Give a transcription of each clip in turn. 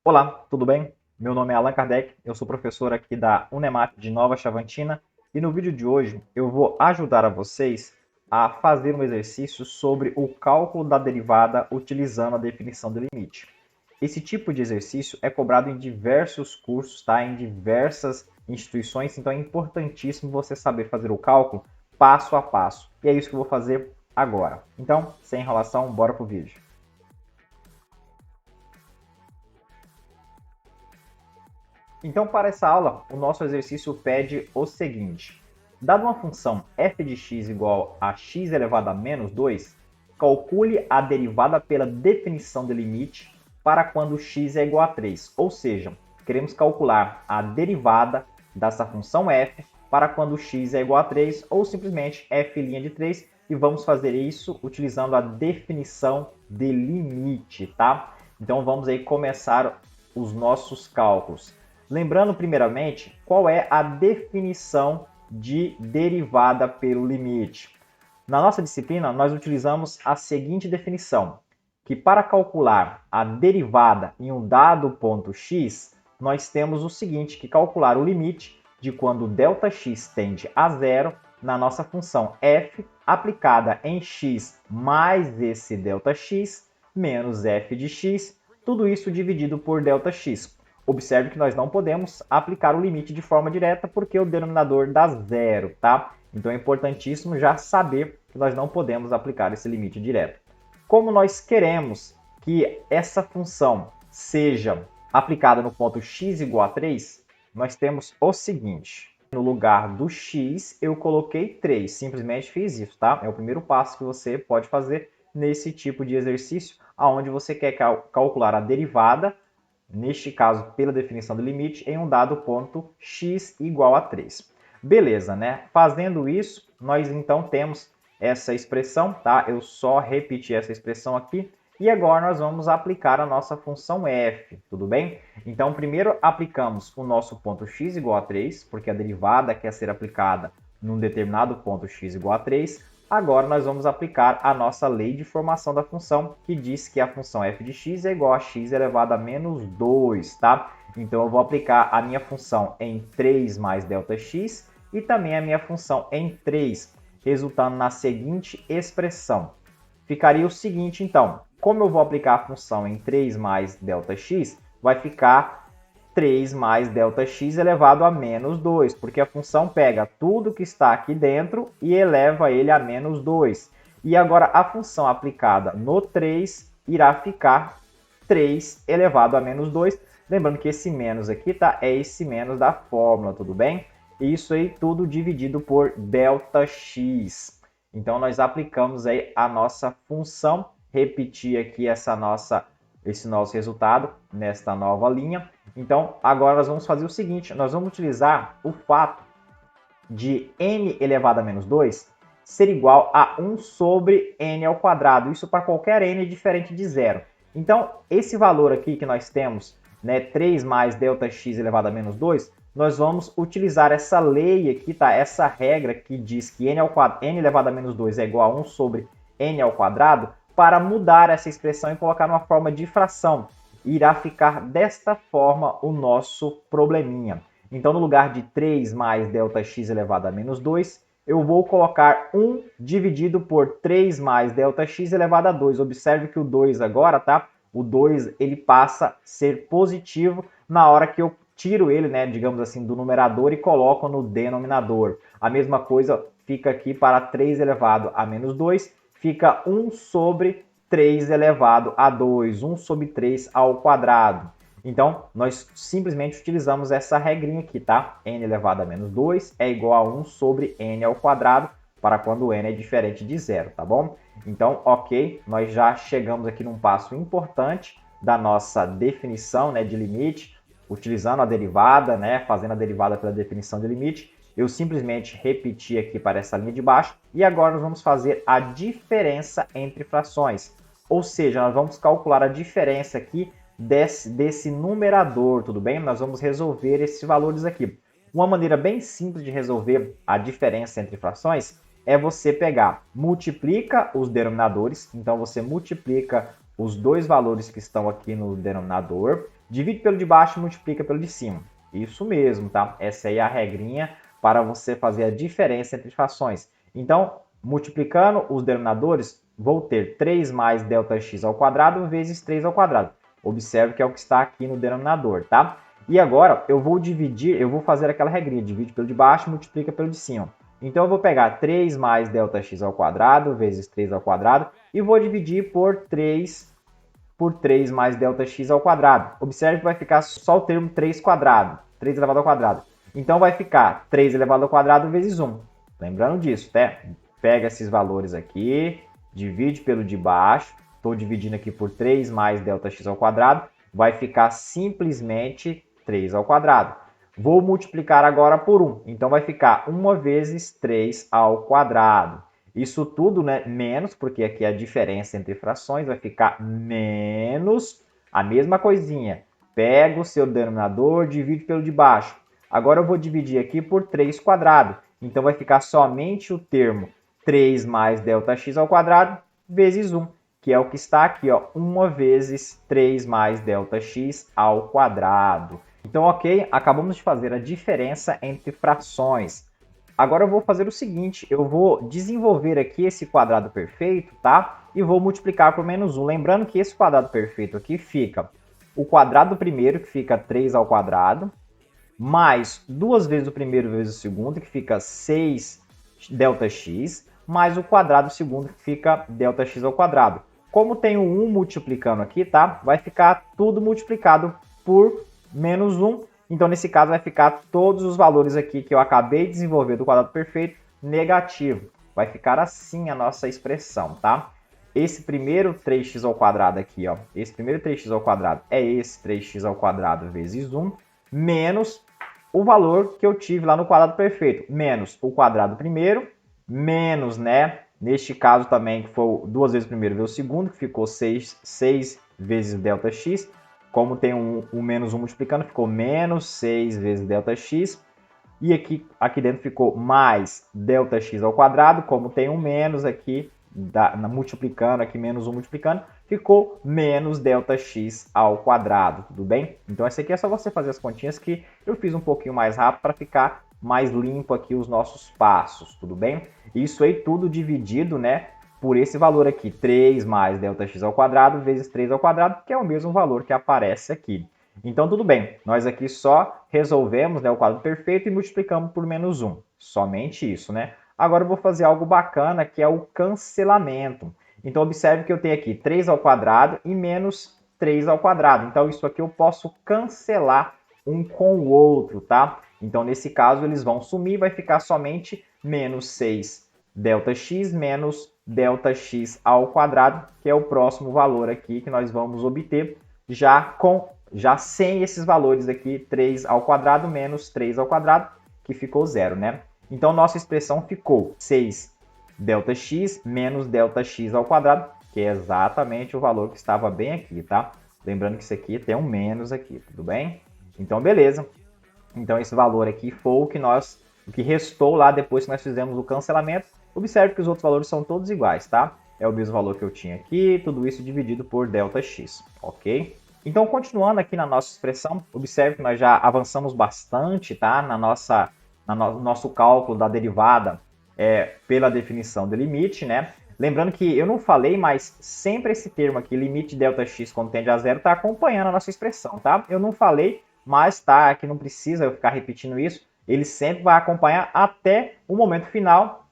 Olá, tudo bem? Meu nome é Allan Kardec, eu sou professor aqui da Unemap de Nova Chavantina e no vídeo de hoje eu vou ajudar a vocês a fazer um exercício sobre o cálculo da derivada utilizando a definição de limite. Esse tipo de exercício é cobrado em diversos cursos, tá? Em diversas instituições, então é importantíssimo você saber fazer o cálculo passo a passo. E é isso que eu vou fazer agora. Então, sem enrolação, bora pro vídeo. Então, para essa aula, o nosso exercício pede o seguinte. Dada uma função f de x igual a x elevado a menos 2, calcule a derivada pela definição de limite para quando x é igual a 3. Ou seja, queremos calcular a derivada dessa função f para quando x é igual a 3 ou simplesmente f' de 3 e vamos fazer isso utilizando a definição de limite, tá? Então vamos aí começar os nossos cálculos. Lembrando, primeiramente, qual é a definição de derivada pelo limite. Na nossa disciplina, nós utilizamos a seguinte definição, que para calcular a derivada em um dado ponto x, nós temos o seguinte, que calcular o limite de quando ΔX tende a zero na nossa função f aplicada em x mais esse ΔX menos f de x, tudo isso dividido por ΔX. Observe que nós não podemos aplicar o limite de forma direta porque o denominador dá zero, tá? Então é importantíssimo já saber que nós não podemos aplicar esse limite direto. Como nós queremos que essa função seja aplicada no ponto x igual a 3, nós temos o seguinte. No lugar do x, eu coloquei 3. Simplesmente fiz isso, tá? É o primeiro passo que você pode fazer nesse tipo de exercício, onde você quer calcular a derivada, neste caso, pela definição do limite, em um dado ponto x igual a 3. Beleza, né? Fazendo isso, nós então temos essa expressão, tá? Eu só repeti essa expressão aqui. E agora nós vamos aplicar a nossa função f, tudo bem? Então, primeiro aplicamos o nosso ponto x igual a 3, porque a derivada quer ser aplicada num determinado ponto x igual a 3. Agora nós vamos aplicar a nossa lei de formação da função, que diz que a função f de x é igual a x elevado a menos 2, tá? Então eu vou aplicar a minha função em 3 mais ΔX e também a minha função em 3, resultando na seguinte expressão. Ficaria o seguinte, então, como eu vou aplicar a função em 3 mais ΔX, vai ficar 3 mais ΔX elevado a menos 2, porque a função pega tudo que está aqui dentro e eleva ele a menos 2. E agora a função aplicada no 3 irá ficar 3 elevado a menos 2. Lembrando que esse menos aqui tá, é esse menos da fórmula, tudo bem? Isso aí tudo dividido por ΔX. Então nós aplicamos aí a nossa função, repetir aqui esse nosso resultado nesta nova linha. Então, agora nós vamos fazer o seguinte, nós vamos utilizar o fato de n elevado a menos 2 ser igual a 1 sobre n ao quadrado, isso para qualquer n diferente de zero. Então, esse valor aqui que nós temos, né, 3 mais ΔX elevado a menos 2, nós vamos utilizar essa lei aqui, tá? Essa regra que diz que n elevado a menos 2 é igual a 1 sobre n ao quadrado, para mudar essa expressão e colocar numa forma de fração. Irá ficar desta forma o nosso probleminha. Então, no lugar de 3 mais ΔX elevado a menos 2, eu vou colocar 1 dividido por 3 mais ΔX elevado a 2. Observe que o 2 agora, tá? O 2 ele passa a ser positivo na hora que eu tiro ele, né, digamos assim, do numerador e coloco no denominador. A mesma coisa fica aqui para 3 elevado a menos 2. Fica 1 sobre 3 elevado a 2, 1 sobre 3 ao quadrado. Então, nós simplesmente utilizamos essa regrinha aqui, tá? N elevado a menos 2 é igual a 1 sobre n ao quadrado, para quando n é diferente de zero, tá bom? Então, ok, nós já chegamos aqui num passo importante da nossa definição, né, de limite, utilizando a derivada, né, fazendo a derivada pela definição de limite. Eu simplesmente repeti aqui para essa linha de baixo e agora nós vamos fazer a diferença entre frações. Ou seja, nós vamos calcular a diferença aqui desse numerador, tudo bem? Nós vamos resolver esses valores aqui. Uma maneira bem simples de resolver a diferença entre frações é você pegar, multiplica os denominadores, então você multiplica os dois valores que estão aqui no denominador, divide pelo de baixo e multiplica pelo de cima. Isso mesmo, tá? Essa aí é a regrinha para você fazer a diferença entre frações. Então, multiplicando os denominadores, vou ter 3 mais ΔX ao quadrado vezes 3 ao quadrado. Observe que é o que está aqui no denominador, tá? E agora eu vou dividir, eu vou fazer aquela regrinha, divide pelo de baixo, multiplica pelo de cima. Então eu vou pegar 3 mais ΔX ao quadrado vezes 3 ao quadrado e vou dividir por 3 mais ΔX ao quadrado. Observe que vai ficar só o termo 3 quadrado, 3 elevado ao quadrado. Então vai ficar 3 elevado ao quadrado vezes 1. Lembrando disso, tá? Pega esses valores aqui, divide pelo de baixo, estou dividindo aqui por 3 mais ΔX ao quadrado, vai ficar simplesmente 3 ao quadrado. Vou multiplicar agora por 1, então vai ficar 1 vezes 3 ao quadrado. Isso tudo, né, menos, porque aqui é a diferença entre frações, vai ficar menos a mesma coisinha. Pega o seu denominador, divide pelo de baixo. Agora eu vou dividir aqui por 3 quadrado. Então vai ficar somente o termo 3 mais ΔX ao quadrado vezes 1, que é o que está aqui, ó, 1 vezes 3 mais ΔX ao quadrado. Então, ok, acabamos de fazer a diferença entre frações. Agora eu vou fazer o seguinte, eu vou desenvolver aqui esse quadrado perfeito, tá? E vou multiplicar por menos 1. Lembrando que esse quadrado perfeito aqui fica o quadrado do primeiro, que fica 3 ao quadrado, mais 2 vezes o primeiro vezes o segundo, que fica 6 ΔX, mais o quadrado do segundo, que fica ΔX ao quadrado. Como tem o 1 multiplicando aqui, tá? Vai ficar tudo multiplicado por menos 1. Então, nesse caso, vai ficar todos os valores aqui que eu acabei de desenvolver do quadrado perfeito negativo. Vai ficar assim a nossa expressão, tá? Esse primeiro 3x ao quadrado aqui, ó, esse primeiro 3x ao quadrado é esse 3x ao quadrado vezes 1, menos o valor que eu tive lá no quadrado perfeito, menos o quadrado primeiro, menos, né, neste caso também, que foi 2 vezes o primeiro vezes o segundo, que ficou 6 vezes ΔX. Como tem o menos 1 multiplicando, ficou menos 6 vezes ΔX. E aqui dentro ficou mais ΔX ao quadrado. Como tem um menos aqui, multiplicando, aqui menos 1 multiplicando, ficou menos ΔX ao quadrado, tudo bem? Então, essa aqui é só você fazer as continhas que eu fiz um pouquinho mais rápido para ficar mais limpo aqui os nossos passos, tudo bem? Isso aí tudo dividido, né, por esse valor aqui, 3 mais ΔX ao quadrado vezes 3 ao quadrado, que é o mesmo valor que aparece aqui. Então, tudo bem, nós aqui só resolvemos, né, o quadrado perfeito e multiplicamos por menos 1. Somente isso, né? Agora eu vou fazer algo bacana, que é o cancelamento. Então, observe que eu tenho aqui 3 ao quadrado e menos 3 ao quadrado. Então, isso aqui eu posso cancelar um com o outro, tá? Então, nesse caso, eles vão sumir, vai ficar somente menos 6 ΔX menos ΔX ao quadrado, que é o próximo valor aqui que nós vamos obter já sem esses valores aqui, 3 ao quadrado menos 3 ao quadrado, que ficou zero, né? Então, nossa expressão ficou 6 ΔX menos ΔX ao quadrado, que é exatamente o valor que estava bem aqui, tá? Lembrando que isso aqui tem um menos aqui, tudo bem? Então, beleza. Então, esse valor aqui foi o que restou lá depois que nós fizemos o cancelamento. Observe que os outros valores são todos iguais, tá? É o mesmo valor que eu tinha aqui, tudo isso dividido por ΔX, ok? Então, continuando aqui na nossa expressão, observe que nós já avançamos bastante, tá? No nosso cálculo da derivada pela definição do limite, né? Lembrando que eu não falei, mas sempre esse termo aqui, limite de ΔX quando tende a zero, está acompanhando a nossa expressão, tá? Eu não falei, mas tá, aqui não precisa eu ficar repetindo isso. Ele sempre vai acompanhar até o momento final,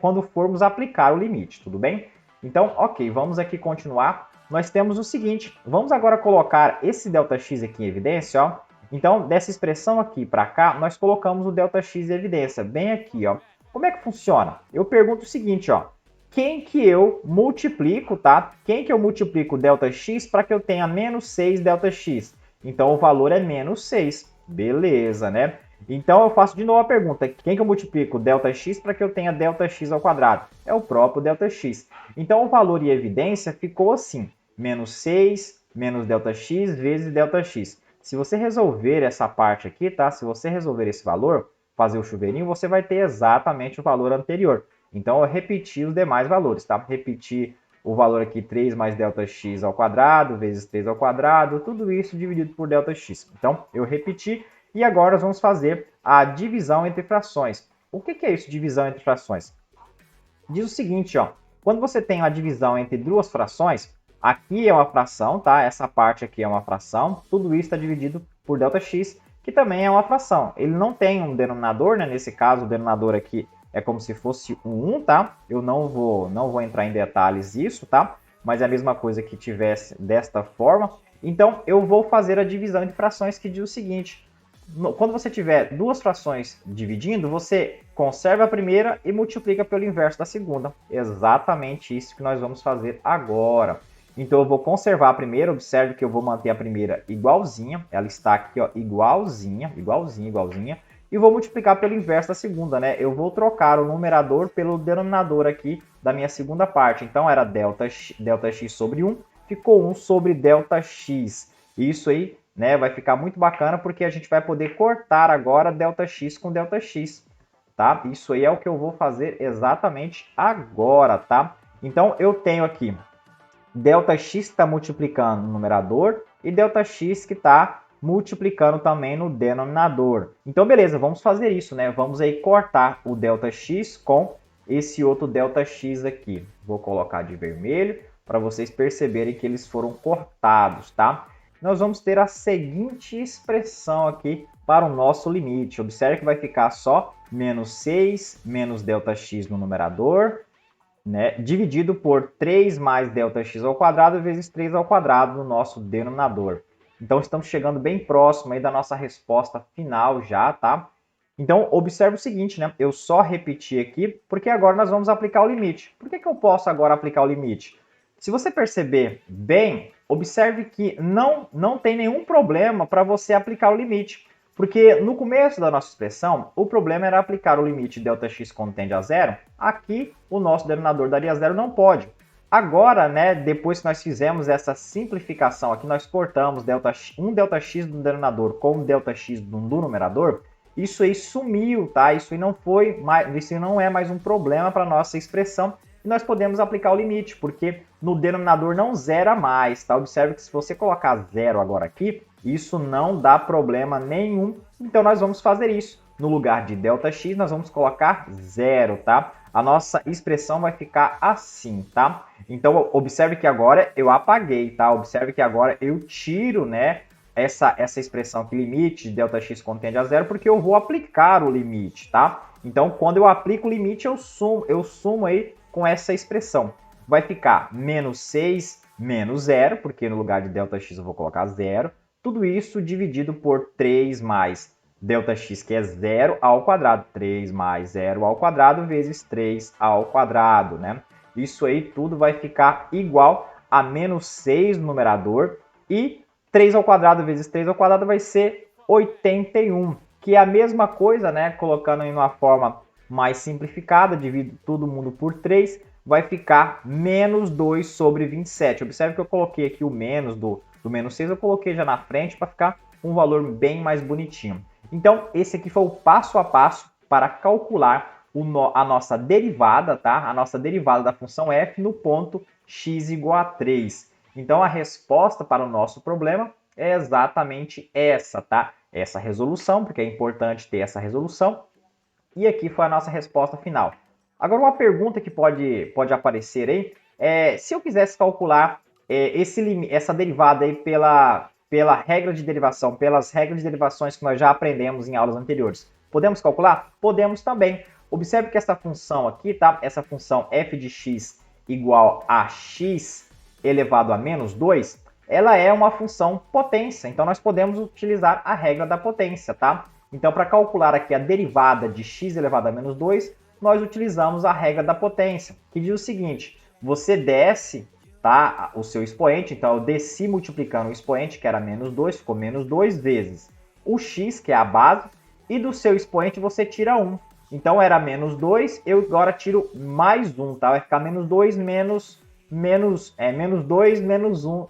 quando formos aplicar o limite, tudo bem? Então, ok, vamos aqui continuar. Nós temos o seguinte, vamos agora colocar esse ΔX aqui em evidência, ó. Então, dessa expressão aqui para cá, nós colocamos o ΔX em evidência, bem aqui, ó. Como é que funciona? Eu pergunto o seguinte, ó, quem que eu multiplico, tá? Quem que eu multiplico ΔX para que eu tenha menos 6 ΔX? Então, o valor é menos 6, beleza, né? Então, eu faço de novo a pergunta, quem que eu multiplico ΔX para que eu tenha ΔX ao quadrado? É o próprio ΔX. Então, o valor em evidência ficou assim, menos 6 menos ΔX vezes ΔX. Se você resolver essa parte aqui, tá? Se você resolver esse valor, fazer o chuveirinho, você vai ter exatamente o valor anterior. Então, eu repeti os demais valores, tá? Repeti o valor aqui 3 mais ΔX ao quadrado, vezes 3 ao quadrado, tudo isso dividido por ΔX. Então, eu repeti, e agora nós vamos fazer a divisão entre frações. O que é isso, divisão entre frações? Diz o seguinte, ó, quando você tem uma divisão entre duas frações, aqui é uma fração, tá? Essa parte aqui é uma fração, tudo isso está dividido por ΔX, que também é uma fração. Ele não tem um denominador, né? Nesse caso, o denominador aqui é como se fosse um 1, tá? Eu não vou entrar em detalhes disso, tá? Mas é a mesma coisa que tivesse desta forma. Então, eu vou fazer a divisão entre frações, que diz o seguinte: quando você tiver duas frações dividindo, você conserva a primeira e multiplica pelo inverso da segunda. Exatamente isso que nós vamos fazer agora. Então, eu vou conservar a primeira. Observe que eu vou manter a primeira igualzinha. Ela está aqui, ó, igualzinha. E vou multiplicar pelo inverso da segunda, né? Eu vou trocar o numerador pelo denominador aqui da minha segunda parte. Então, era ΔX sobre 1, ficou 1 sobre ΔX. Isso aí, né, vai ficar muito bacana, porque a gente vai poder cortar agora ΔX com ΔX, tá? Isso aí é o que eu vou fazer exatamente agora, tá? Então, eu tenho aqui ΔX que está multiplicando no numerador e ΔX que está multiplicando também no denominador. Então, beleza, vamos fazer isso, né? Vamos aí cortar o ΔX com esse outro ΔX aqui. Vou colocar de vermelho para vocês perceberem que eles foram cortados, tá? Nós vamos ter a seguinte expressão aqui para o nosso limite. Observe que vai ficar só menos 6 menos ΔX no numerador, né, dividido por 3 mais ΔX ao quadrado vezes 3 ao quadrado no nosso denominador. Então, estamos chegando bem próximo aí da nossa resposta final já, tá? Então, observe o seguinte, né? Eu só repeti aqui, porque agora nós vamos aplicar o limite. Por que eu posso agora aplicar o limite? Se você perceber bem, observe que não tem nenhum problema para você aplicar o limite. Porque no começo da nossa expressão, o problema era aplicar o limite ΔX quando tende a zero. Aqui, o nosso denominador daria zero, não pode. Agora, né, depois que nós fizemos essa simplificação aqui, nós cortamos um ΔX do denominador com um ΔX do numerador, isso aí sumiu, tá? Isso aí não é mais um problema para a nossa expressão. E nós podemos aplicar o limite, porque no denominador não zera mais, tá? Observe que se você colocar zero agora aqui, isso não dá problema nenhum. Então, nós vamos fazer isso. No lugar de ΔX, nós vamos colocar zero, tá? A nossa expressão vai ficar assim, tá? Então, observe que agora eu apaguei, tá? Observe que agora eu tiro, né, essa expressão que limite de ΔX quando tende a zero, porque eu vou aplicar o limite, tá? Então, quando eu aplico o limite, eu sumo aí com essa expressão. Vai ficar menos 6 menos zero, porque no lugar de ΔX eu vou colocar zero. Tudo isso dividido por 3 mais ΔX, que é zero ao quadrado. 3 mais zero ao quadrado vezes 3 ao quadrado, né? Isso aí tudo vai ficar igual a menos 6 no numerador e 3 ao quadrado vezes 3 ao quadrado vai ser 81, que é a mesma coisa, né? Colocando em uma forma mais simplificada, divido todo mundo por 3, vai ficar menos 2 sobre 27. Observe que eu coloquei aqui o menos do menos 6, eu coloquei já na frente para ficar um valor bem mais bonitinho. Então, esse aqui foi o passo a passo para calcular a nossa derivada, tá? A nossa derivada da função f no ponto x igual a 3. Então, a resposta para o nosso problema é exatamente essa, tá? Essa resolução, porque é importante ter essa resolução. E aqui foi a nossa resposta final. Agora, uma pergunta que pode aparecer aí é: se eu quisesse calcular essa derivada aí pela regra de derivação, pelas regras de derivações que nós já aprendemos em aulas anteriores, podemos calcular? Podemos também. Observe que essa função aqui, tá? Essa função f de x igual a x elevado a menos 2, ela é uma função potência. Então, nós podemos utilizar a regra da potência, tá? Então, para calcular aqui a derivada de x elevado a menos 2, nós utilizamos a regra da potência, que diz o seguinte: você desce, tá, o seu expoente, então eu desci multiplicando o expoente, que era menos 2, ficou menos 2 vezes o x, que é a base, e do seu expoente você tira 1. Então era menos 2, eu agora tiro mais 1, tá? Vai ficar menos 2 menos 2 menos 1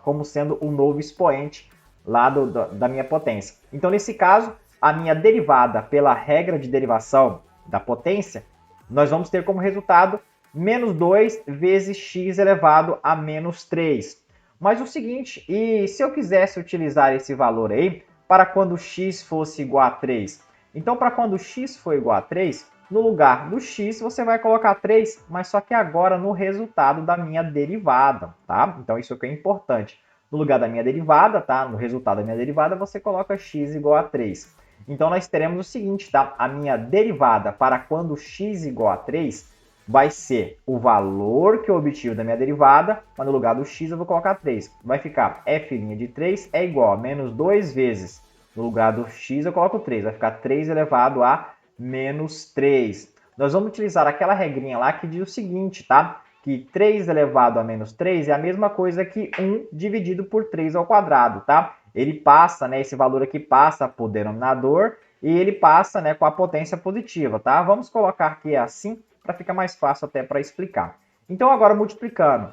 como sendo o novo expoente lá da minha potência. Então, nesse caso, a minha derivada pela regra de derivação da potência, nós vamos ter como resultado menos 2 vezes x elevado a menos 3. Mas o seguinte, e se eu quisesse utilizar esse valor aí para quando x fosse igual a 3? Então, para quando x for igual a 3, no lugar do x você vai colocar 3, mas só que agora no resultado da minha derivada, tá? Então, isso aqui é importante. No lugar da minha derivada, tá? No resultado da minha derivada, você coloca x igual a 3. Então, nós teremos o seguinte, tá? A minha derivada para quando x igual a 3 vai ser o valor que eu obtive da minha derivada, mas no lugar do x eu vou colocar 3. Vai ficar f' de 3 é igual a menos 2 vezes, no lugar do x eu coloco 3, vai ficar 3 elevado a menos 3. Nós vamos utilizar aquela regrinha lá que diz o seguinte, tá? Que 3 elevado a menos 3 é a mesma coisa que 1 dividido por 3 ao quadrado, tá? Ele passa, né, esse valor aqui passa para o denominador e ele passa, né, com a potência positiva, tá? Vamos colocar que é assim, para ficar mais fácil até para explicar. Então, agora multiplicando,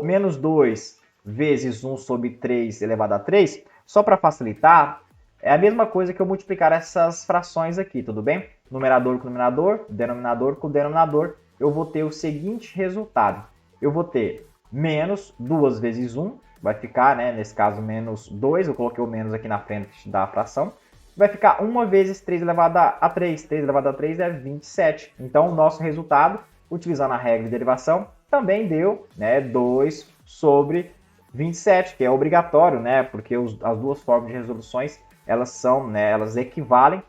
menos 2 vezes 1 sobre 3 elevado a 3, só para facilitar, é a mesma coisa que eu multiplicar essas frações aqui, tudo bem? Numerador com numerador, denominador com denominador, eu vou ter o seguinte resultado. Eu vou ter menos 2 vezes 1, vai ficar, né, nesse caso, menos 2, eu coloquei o menos aqui na frente da fração, vai ficar 1 vezes 3 elevado a 3. 3 elevado a 3 é 27. Então, o nosso resultado, utilizando a regra de derivação, também deu, né, 2 sobre 27, que é obrigatório, né, porque as duas formas de resoluções, elas são, né, elas equivalem.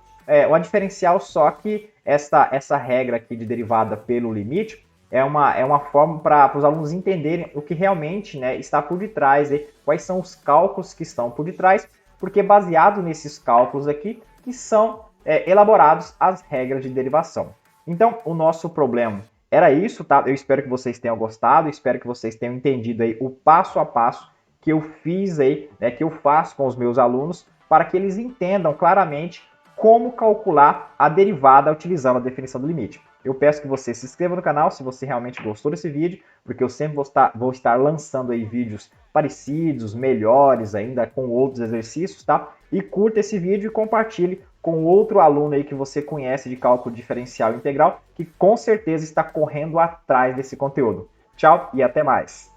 O diferencial só que essa regra aqui de derivada pelo limite é uma forma para os alunos entenderem o que realmente, né, está por detrás, quais são os cálculos que estão por detrás, porque baseado nesses cálculos aqui que são elaborados as regras de derivação. Então, o nosso problema era isso, tá? Eu espero que vocês tenham gostado, espero que vocês tenham entendido aí o passo a passo que eu fiz aí, né, que eu faço com os meus alunos, para que eles entendam claramente como calcular a derivada utilizando a definição do limite. Eu peço que você se inscreva no canal se você realmente gostou desse vídeo, porque eu sempre vou estar lançando aí vídeos parecidos, melhores ainda, com outros exercícios, tá? E curta esse vídeo e compartilhe com outro aluno aí que você conhece de cálculo diferencial integral, que com certeza está correndo atrás desse conteúdo. Tchau e até mais!